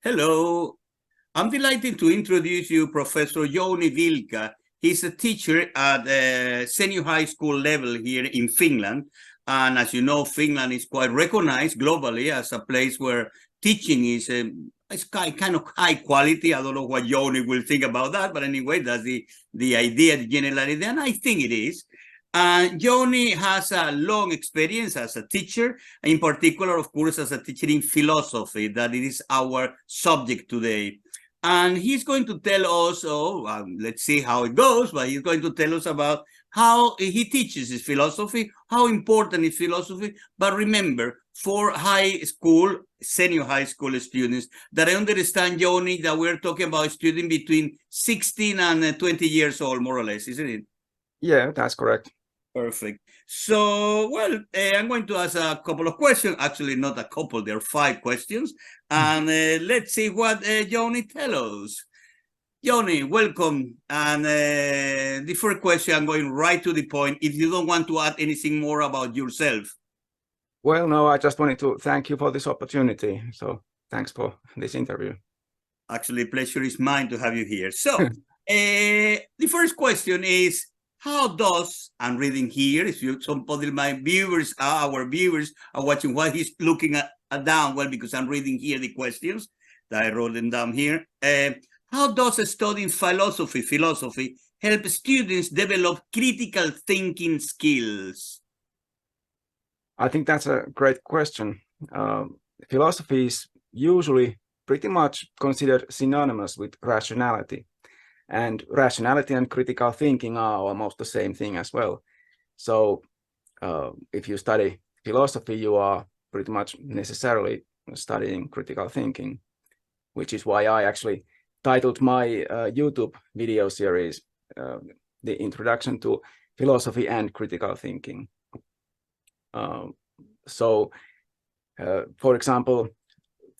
Hello, I'm delighted to introduce you Professor Jouni Vilka. He's a teacher at the senior high school level here in Finland. And as you know, Finland is quite recognized globally as a place where teaching is kind of high quality. I don't know what Jouni will think about that, but anyway, that's the idea, the generality, and I think it is. Jouni has a long experience as a teacher, in particular, of course, as a teacher in philosophy, that it is our subject today. And he's going to tell us, let's see how it goes, but he's going to tell us about how he teaches his philosophy, how important is philosophy. But remember, for high school, senior high school students, that I understand, Jouni, that we're talking about students between 16 and 20 years old, more or less, isn't it? Yeah, that's correct. Perfect. So, well, I'm going to ask a couple of questions. Actually, not a couple, there are 5 questions. And let's see what Jouni tells us. Jouni, welcome. And the first question, I'm going right to the point. If you don't want to add anything more about yourself. Well, no, I just wanted to thank you for this opportunity. So thanks for this interview. Actually, pleasure is mine to have you here. So, the first question is, how does, I'm reading here, if you, some of my viewers, our viewers are watching what he's looking at down, well, because I'm reading here the questions that I wrote them down here. How does studying philosophy help students develop critical thinking skills? I think that's a great question. Philosophy is usually pretty much considered synonymous with rationality. And rationality and critical thinking are almost the same thing as well. So if you study philosophy, you are pretty much necessarily studying critical thinking, which is why I actually titled my YouTube video series, The Introduction to Philosophy and Critical Thinking. For example,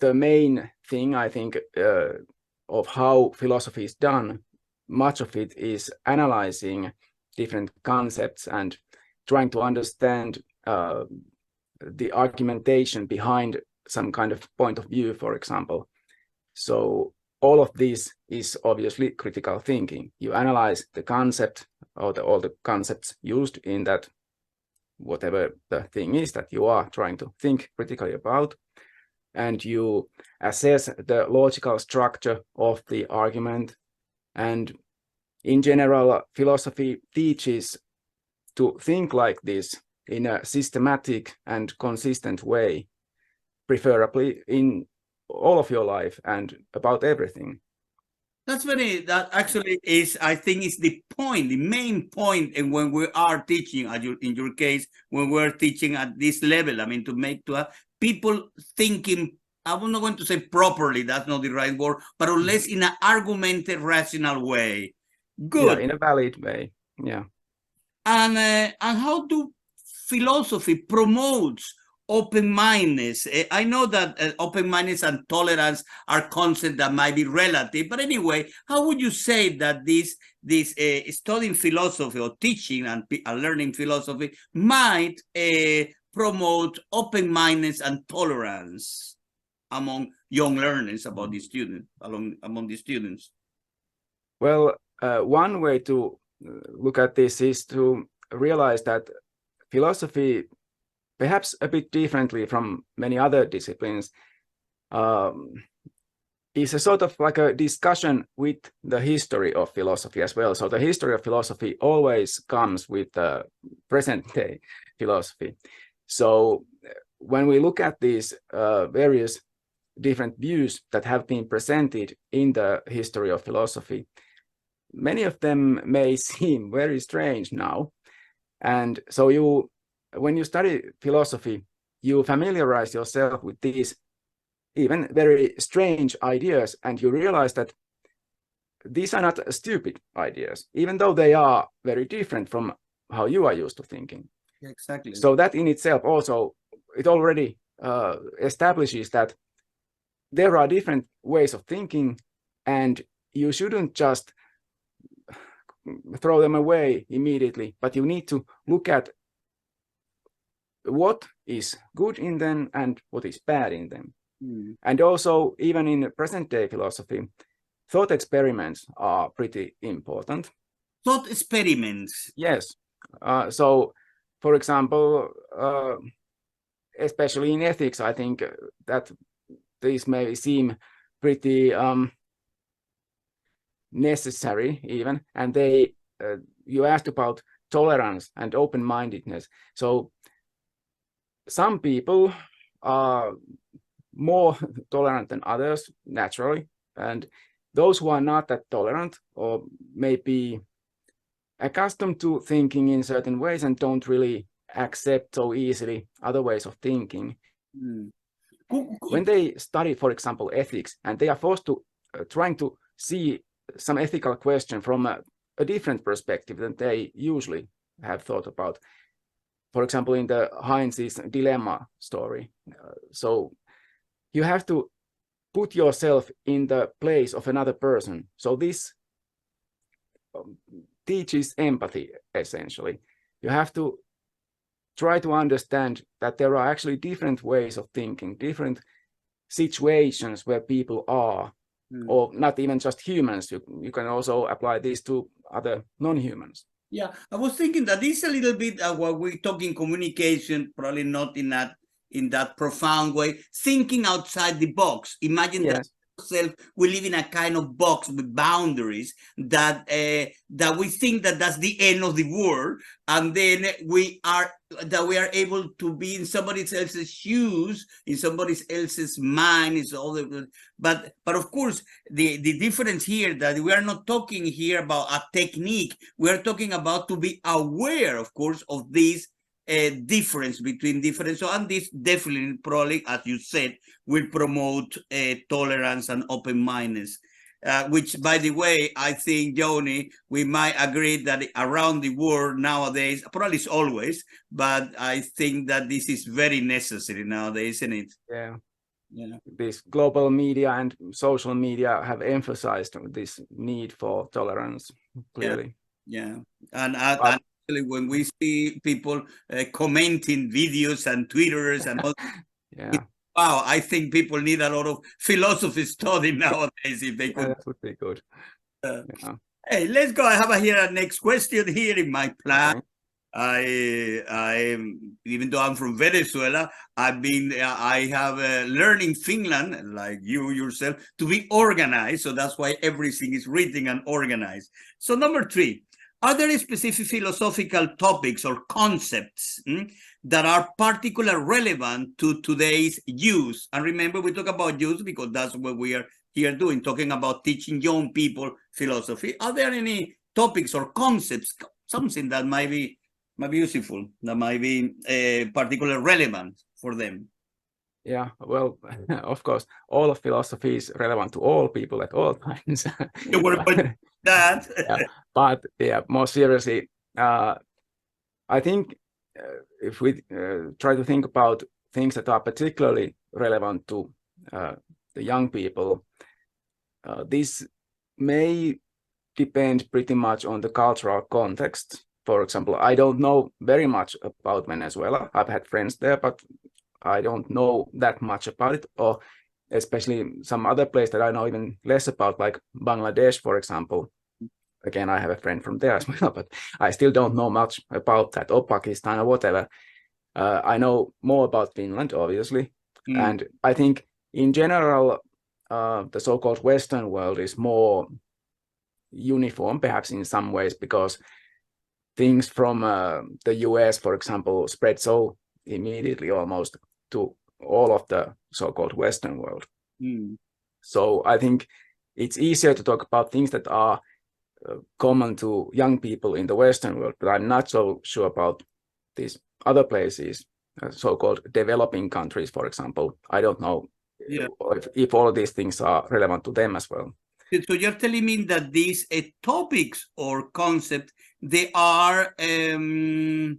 the main thing I think of how philosophy is done, much of it is analyzing different concepts and trying to understand the argumentation behind some kind of point of view, for example. So all of this is obviously critical thinking. You analyze the concept or all the concepts used in that, whatever the thing is that you are trying to think critically about, and you assess the logical structure of the argument. And in general, philosophy teaches to think like this in a systematic and consistent way, preferably in all of your life and about everything. That actually is, I think, is the point, the main point. And when we are teaching, in your case, when we're teaching at this level, I mean, to have people thinking, I'm not going to say properly, that's not the right word, but unless in an argumented, rational way. Good. Yeah, in a valid way. Yeah. And how do philosophy promotes open-mindedness? I know that open-mindedness and tolerance are concepts that might be relative, but anyway, how would you say that this studying philosophy or teaching and learning philosophy might promote open-mindedness and tolerance among young learners about the students, among the students? Well, one way to look at this is to realize that philosophy, perhaps a bit differently from many other disciplines, is a sort of like a discussion with the history of philosophy as well. So the history of philosophy always comes with the present day philosophy. So when we look at these various different views that have been presented in the history of philosophy, many of them may seem very strange now. And so when you study philosophy, you familiarize yourself with these even very strange ideas, and you realize that these are not stupid ideas, even though they are very different from how you are used to thinking. Exactly. So that in itself also, it already establishes that there are different ways of thinking, and you shouldn't just throw them away immediately, but you need to look at what is good in them and what is bad in them. And also, even in present day philosophy, thought experiments are pretty important. Thought experiments. Yes. So, for example, especially in ethics, I think that these may seem pretty necessary even. And you asked about tolerance and open-mindedness. So some people are more tolerant than others, naturally. And those who are not that tolerant or may be accustomed to thinking in certain ways and don't really accept so easily other ways of thinking. When they study, for example, ethics, and they are forced to trying to see some ethical question from a different perspective than they usually have thought about. For example, in the Heinz's dilemma story. So you have to put yourself in the place of another person. So this teaches empathy, essentially. You have to try to understand that there are actually different ways of thinking, different situations where people are, or not even just humans. You can also apply this to other non-humans. Yeah, I was thinking that this is a little bit what we talk in communication, probably not in that profound way, thinking outside the box. Imagine that we live in a kind of box with boundaries that we think that that's the end of the world, and then we are able to be in somebody else's shoes, in somebody else's mind. Is all but of course the difference here that we are not talking here about a technique. We are talking about to be aware, of course, of this difference between different. So, and this definitely, probably, as you said, will promote tolerance and open-mindedness. Which, by the way, I think, Joni, we might agree that around the world nowadays, probably it's always, but I think that this is very necessary nowadays, isn't it? Yeah. Yeah. This global media and social media have emphasized this need for tolerance, clearly. Yeah. And actually, when we see people commenting videos and Twitters and all, wow, I think people need a lot of philosophy study nowadays if they could. That would be good. Hey, let's go. I have here a next question here in my plan. I even though I'm from Venezuela, I have learned in Finland, like you yourself, to be organized. So that's why everything is written and organized. So number 3, are there specific philosophical topics or concepts that are particularly relevant to today's youth? And remember, we talk about youth because that's what we are here doing, talking about teaching young people philosophy. Are there any topics or concepts, something that might be useful, that might be particularly relevant for them? Yeah, well, of course, all of philosophy is relevant to all people at all times. You were about that. But yeah, more seriously, I think if we try to think about things that are particularly relevant to the young people, this may depend pretty much on the cultural context. For example, I don't know very much about Venezuela. I've had friends there, but I don't know that much about it, or especially some other place that I know even less about, like Bangladesh, for example. Again, I have a friend from there as well, but I still don't know much about that, or Pakistan or whatever. I know more about Finland, obviously. And I think in general, the so-called Western world is more uniform, perhaps in some ways, because things from the US, for example, spread so immediately almost to all of the so-called Western world. So I think it's easier to talk about things that are common to young people in the Western world, but I'm not so sure about these other places, so-called developing countries, for example. I don't know if all of these things are relevant to them as well. So you're telling me that these topics or concepts, they are, in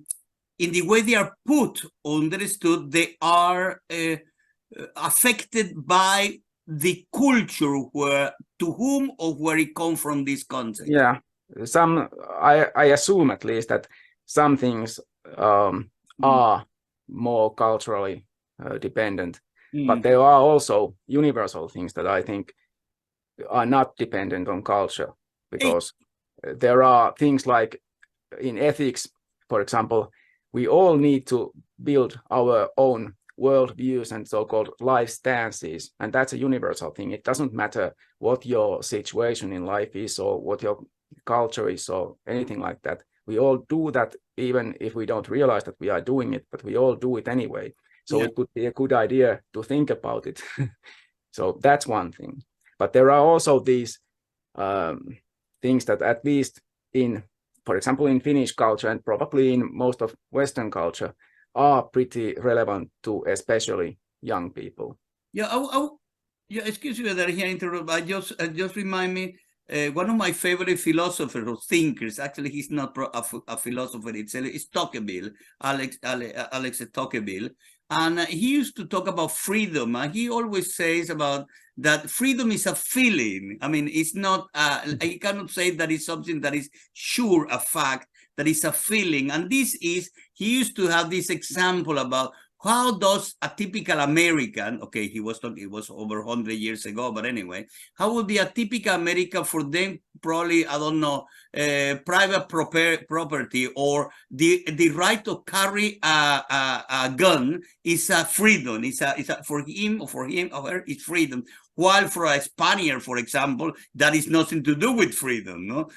the way they are put, understood, they are affected by the culture to whom or where it comes from, this concept. Yeah, I assume at least that some things are more culturally dependent. But there are also universal things that I think are not dependent on culture, because there are things like in ethics, for example, we all need to build our own world views and so-called life stances, and that's a universal thing. It doesn't matter what your situation in life is or what your culture is or anything like that. We all do that, even if we don't realize that we are doing it, but we all do it anyway. So it could be a good idea to think about it. So that's one thing. But there are also these things that, at least in, for example, in Finnish culture and probably in most of Western culture, are pretty relevant to especially young people. Yeah, excuse me that I interrupt. I just remind me, one of my favorite philosophers or thinkers. Actually, he's not a philosopher. It's Tocqueville, Alex Tocqueville, and he used to talk about freedom. And he always says about that freedom is a feeling. I mean, it's not. I cannot say that it's something that is sure a fact. That is a feeling, and this is. He used to have this example about how does a typical American, okay, it was over 100 years ago, but anyway, how would be a typical American for them? Probably, I don't know, private property or the right to carry a gun is a freedom. It's a for him or her, it's freedom. While for a Spaniard, for example, that is nothing to do with freedom. No,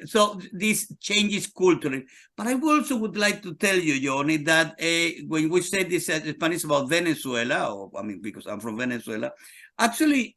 so this changes culturally. But I also would like to tell you, Johnny, that when we said this Spanish about Venezuela, or I mean, because I'm from Venezuela, actually,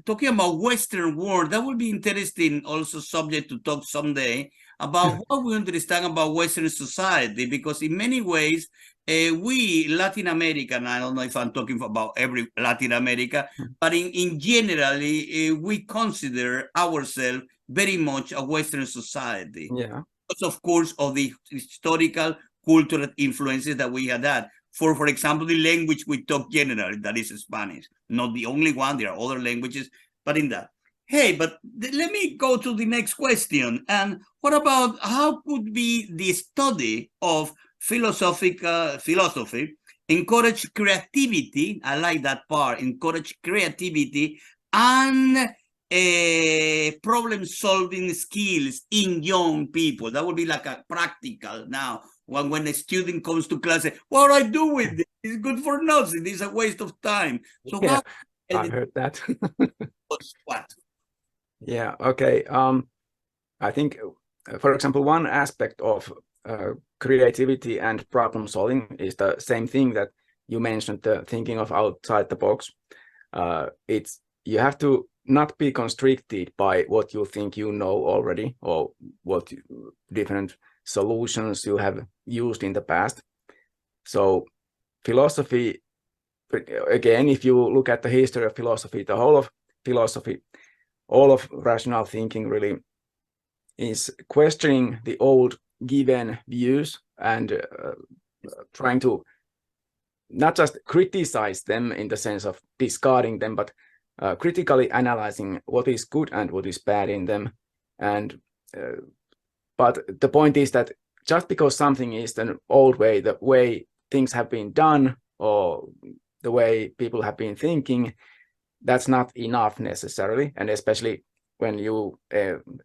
talking about Western world, that would be interesting also subject to talk someday about what we understand about Western society, because in many ways, we Latin America, and I don't know if I'm talking about every Latin America, but in generally, we consider ourselves very much a Western society. Yeah. Because of course of the historical cultural influences that we had. For example, the language we talk generally, that is Spanish. Not the only one, there are other languages, but in that. Hey, but let me go to the next question. And what about how could be the study of philosophy encourage creativity? I like that part, encourage creativity and problem-solving skills in young people. That would be like a practical now. When a student comes to class, what do I do with this? It's good for nothing. It's a waste of time. So yeah, I heard that. What? Yeah, okay. I think, for example, one aspect of creativity and problem solving is the same thing that you mentioned, the thinking of outside the box. You have to not be constricted by what you think you know already, or what different solutions you have used in the past. So philosophy, again, if you look at the history of philosophy, the whole of philosophy, all of rational thinking really is questioning the old given views and trying to not just criticize them in the sense of discarding them, but critically analyzing what is good and what is bad in them. And but the point is that just because something is an old way, the way things have been done, or the way people have been thinking, that's not enough necessarily. And especially when you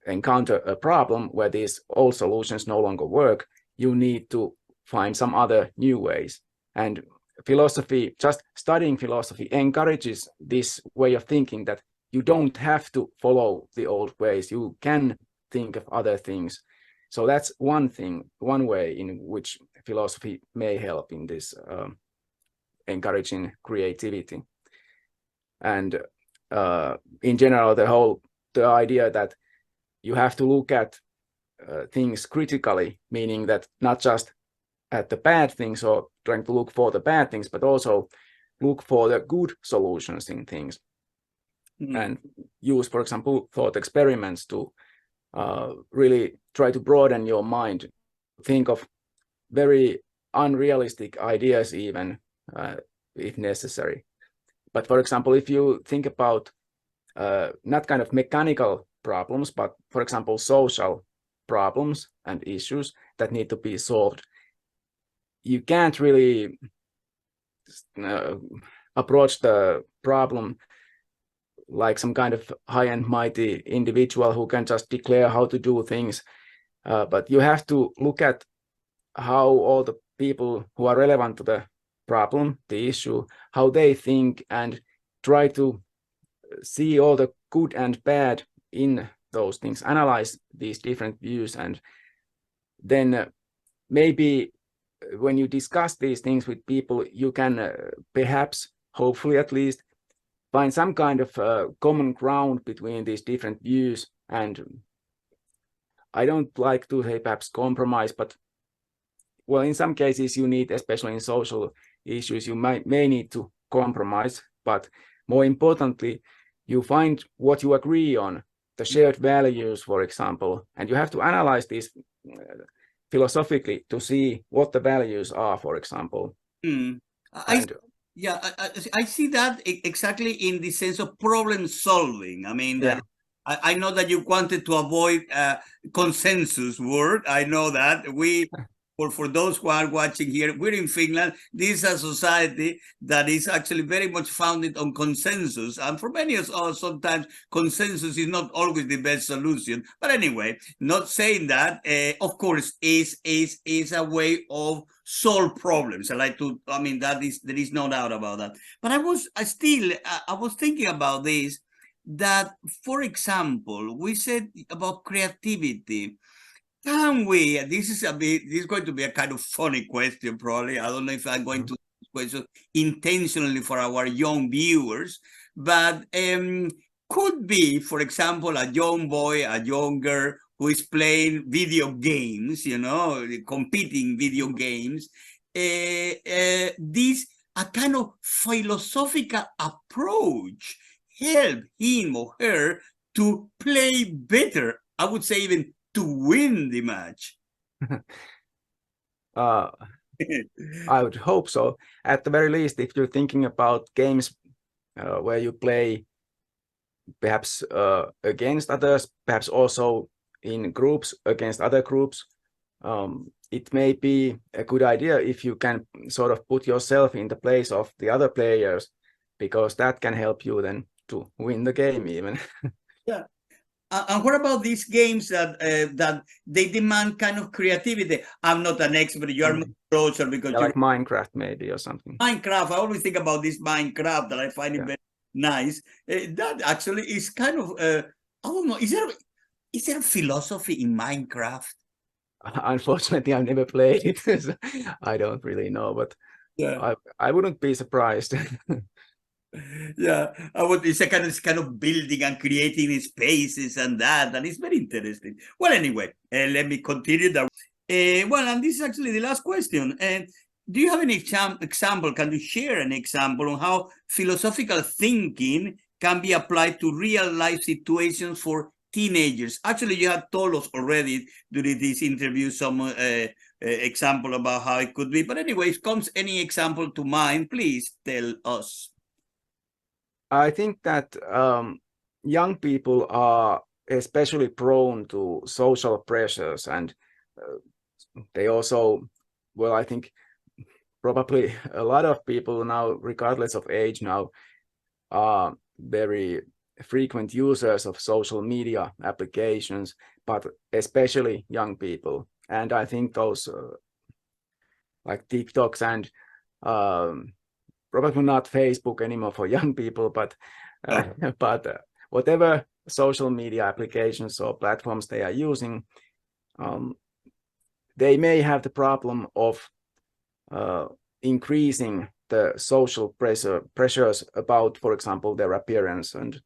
encounter a problem where these old solutions no longer work, you need to find some other new ways. And philosophy, just studying philosophy, encourages this way of thinking, that you don't have to follow the old ways. You can think of other things. So that's one thing, one way in which philosophy may help in this encouraging creativity. And in general, the idea that you have to look at things critically, meaning that not just at the bad things or trying to look for the bad things, but also look for the good solutions in things. And use, for example, thought experiments to really try to broaden your mind, think of very unrealistic ideas even, if necessary. But for example, if you think about not kind of mechanical problems, but for example, social problems and issues that need to be solved, you can't really approach the problem like some kind of high and mighty individual who can just declare how to do things. But you have to look at how all the people who are relevant to the problem, the issue, how they think, and try to see all the good and bad in those things, analyze these different views, and then maybe when you discuss these things with people, you can perhaps, hopefully at least, find some kind of common ground between these different views. And I don't like to say perhaps compromise, but well, in some cases you need, especially in social issues, you may need to compromise, but more importantly, you find what you agree on, the shared values, for example, and you have to analyze these philosophically to see what the values are, for example. I see that exactly in the sense of problem solving. I mean, Yeah. I know that you wanted to avoid consensus word. I know that for those who are watching here, we're in Finland. This is a society that is actually very much founded on consensus. And for many of us, sometimes consensus is not always the best solution. But anyway, not saying that, of course, is a way of solve problems. There is no doubt about that. But I was thinking about this, that, for example, we said about creativity. Can we, this is going to be a kind of funny question, probably. I don't know if I'm going to question intentionally for our young viewers, but could be, for example, a young boy, a young girl who is playing video games, competing video games, this a kind of philosophical approach help him or her to play better. I would say even to win the match. I would hope so. At the very least, if you're thinking about games where you play perhaps against others, perhaps also in groups against other groups, it may be a good idea if you can sort of put yourself in the place of the other players, because that can help you then to win the game even. Yeah. And what about these games that they demand kind of creativity? I'm not an expert. You are more closer because like Minecraft maybe or something. Minecraft. I always think about this Minecraft that I find it very nice. That actually is kind of I don't know. Is there a philosophy in Minecraft? Unfortunately, I've never played it. So I don't really know, but I wouldn't be surprised. Yeah, it's a kind of building and creating spaces and that, and it's very interesting. Well, anyway, let me continue that. Well, and this is actually the last question. Do you have an example? Can you share an example on how philosophical thinking can be applied to real life situations for teenagers? Actually, you have told us already during this interview some example about how it could be. But anyways, comes any example to mind, please tell us. I think that young people are especially prone to social pressures, and they also, well, I think probably a lot of people now, regardless of age now, are very frequent users of social media applications, but especially young people. And I think those like TikToks and probably not Facebook anymore for young people, but whatever social media applications or platforms they are using, they may have the problem of increasing the social pressures about, for example, their appearance and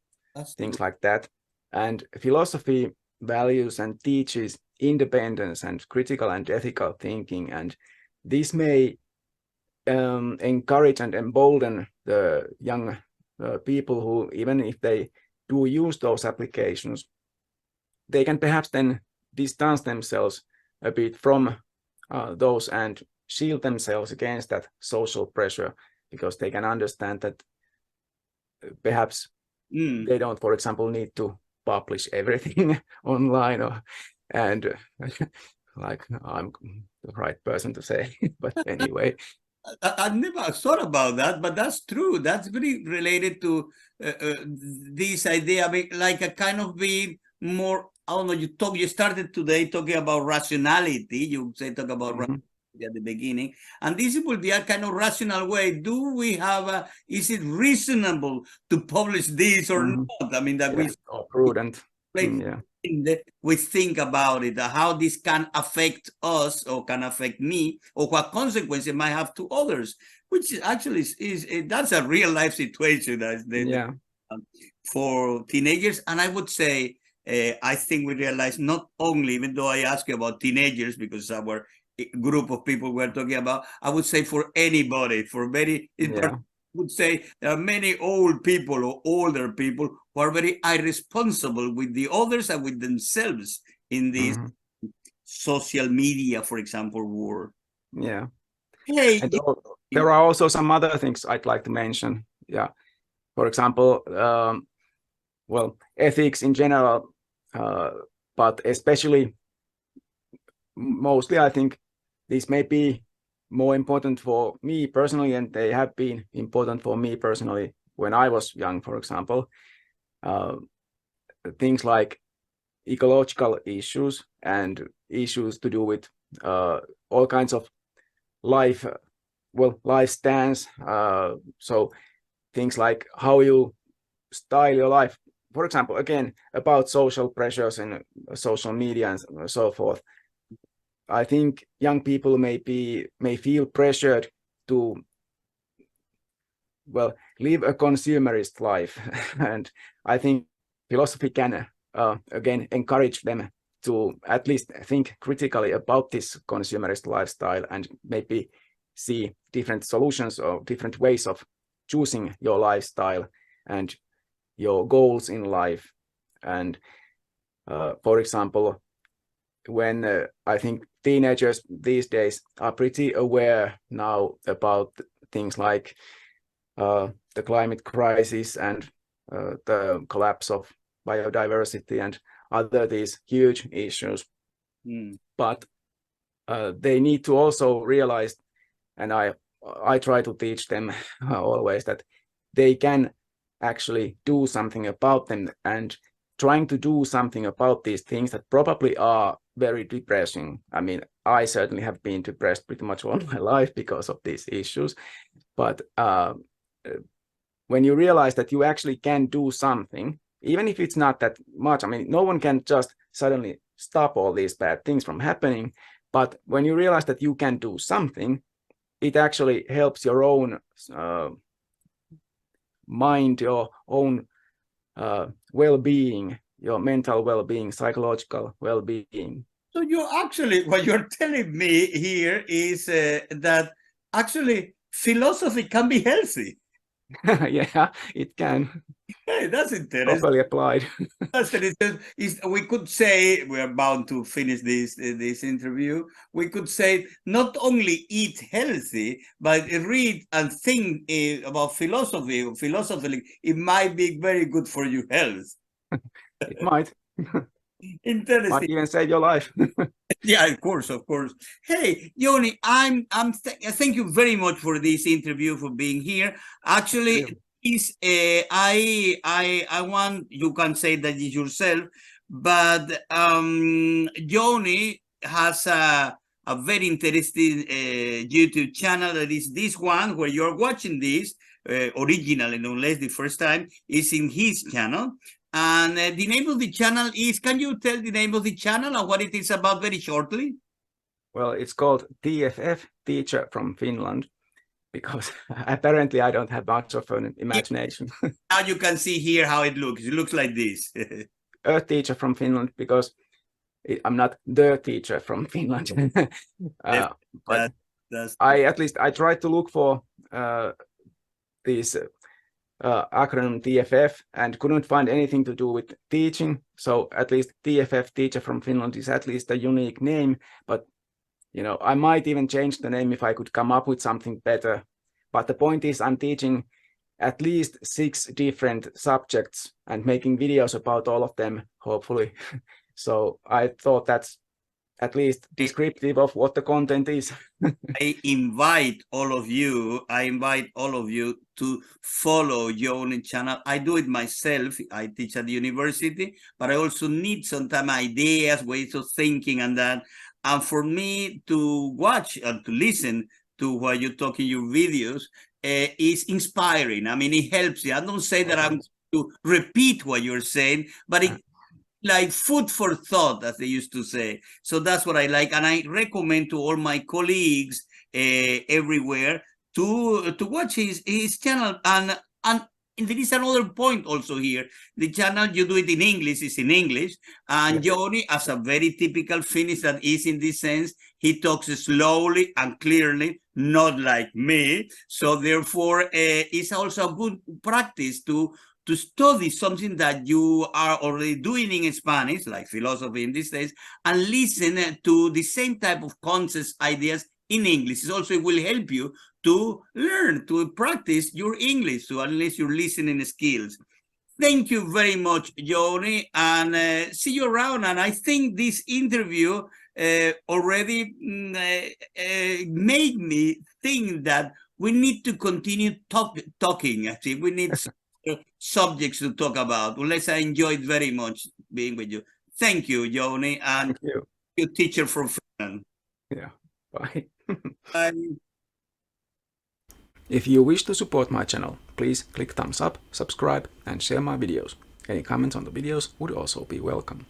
things like that. And philosophy values and teaches independence and critical and ethical thinking, and this may encourage and embolden the young people who, even if they do use those applications, they can perhaps then distance themselves a bit from those and shield themselves against that social pressure, because they can understand that perhaps they don't, for example, need to publish everything online, and like I'm the right person to say, but anyway. I never thought about that, but that's true. That's very related to this idea of it, like a kind of being more. I don't know. You started today talking about rationality. You say talk about rationality at the beginning, and this will be a kind of rational way. Do we have a? Is it reasonable to publish this or not? I mean, that Yeah, or prudent. Yeah. we think about it, how this can affect us or can affect me, or what consequences it might have to others, which actually is that's a real life situation Yeah. for teenagers. And I would say, I think we realize not only, even though I ask you about teenagers because our group of people we're talking about, I would say for anybody, for very, Yeah. would say there are many old people or older people who are very irresponsible with the others and with themselves in this social media, for example, world. Yeah. Hey, And there are also some other things I'd like to mention. Yeah. For example, well, ethics in general, but especially, mostly, I think this may be more important for me personally, and they have been important for me personally when I was young, for example. Things like ecological issues and issues to do with all kinds of life, life stance. So things like how you style your life. For example, again, about social pressures and social media and so forth. I think young people may feel pressured to, well, live a consumerist life. And I think philosophy can, again, encourage them to at least think critically about this consumerist lifestyle and maybe see different solutions or different ways of choosing your lifestyle and your goals in life. And for example, when I think teenagers these days are pretty aware now about things like the climate crisis and the collapse of biodiversity and other these huge issues. But they need to also realize, and I try to teach them always, that they can actually do something about them, and trying to do something about these things that probably are very depressing. I mean, I certainly have been depressed pretty much all my life because of these issues. But when you realize that you actually can do something, even if it's not that much, I mean, no one can just suddenly stop all these bad things from happening. But when you realize that you can do something, it actually helps your own mind, your own well-being, your mental well-being, psychological well-being. So what you're telling me here is that actually philosophy can be healthy. Yeah, it can. Hey, that's interesting. Properly applied. We could say, we are bound to finish this interview. We could say not only eat healthy, but read and think about philosophy. Philosophically, it might be very good for your health. It might. Interesting. Might even save your life. Yeah, of course, of course. Hey, Yoni, thank you very much for this interview, for being here. Actually, is I want, you can say that is yourself, but Yoni has a very interesting YouTube channel, that is this one where you're watching this originally, unless the first time, is in his channel. And the name of the channel is, can you tell the name of the channel and what it is about very shortly? Well, it's called TFF, Teacher from Finland, because apparently I don't have much of an imagination. Now you can see here how it looks. It looks like this. A teacher from Finland, because I'm not the teacher from Finland. But I tried to look for these acronym TFF and couldn't find anything to do with teaching. So at least TFF, Teacher from Finland, is at least a unique name. But you know, I might even change the name if I could come up with something better. But the point is, I'm teaching at least 6 different subjects and making videos about all of them, hopefully. So I thought that's at least descriptive of what the content is. I invite all of you to follow Joni channel. I do it myself. I teach at the university, but I also need sometimes ideas, ways of thinking and that. And for me to watch and to listen to what you talk in your videos is inspiring. I mean, it helps you. I don't say that I'm to repeat what you're saying, but it like food for thought, as they used to say. So that's what I like, and I recommend to all my colleagues everywhere to watch his channel. And there is another point also here. The channel, you do it in English, is in English, and yes. Joni, as a very typical Finnish that is in this sense, he talks slowly and clearly, not like me. So therefore, it's also a good practice to study something that you are already doing in Spanish, like philosophy in this case, and listen to the same type of concepts, ideas in English. It also will help you to learn, to practice your English, to unless your listening skills. Thank you very much, Joni, and see you around. And I think this interview already made me think that we need to continue talking. Actually, we need subjects to talk about. Unless I enjoyed very much being with you. Thank you, Joni, and your teacher from Finland. Yeah, bye. Bye. If you wish to support my channel, please click thumbs up, subscribe, and share my videos. Any comments on the videos would also be welcome.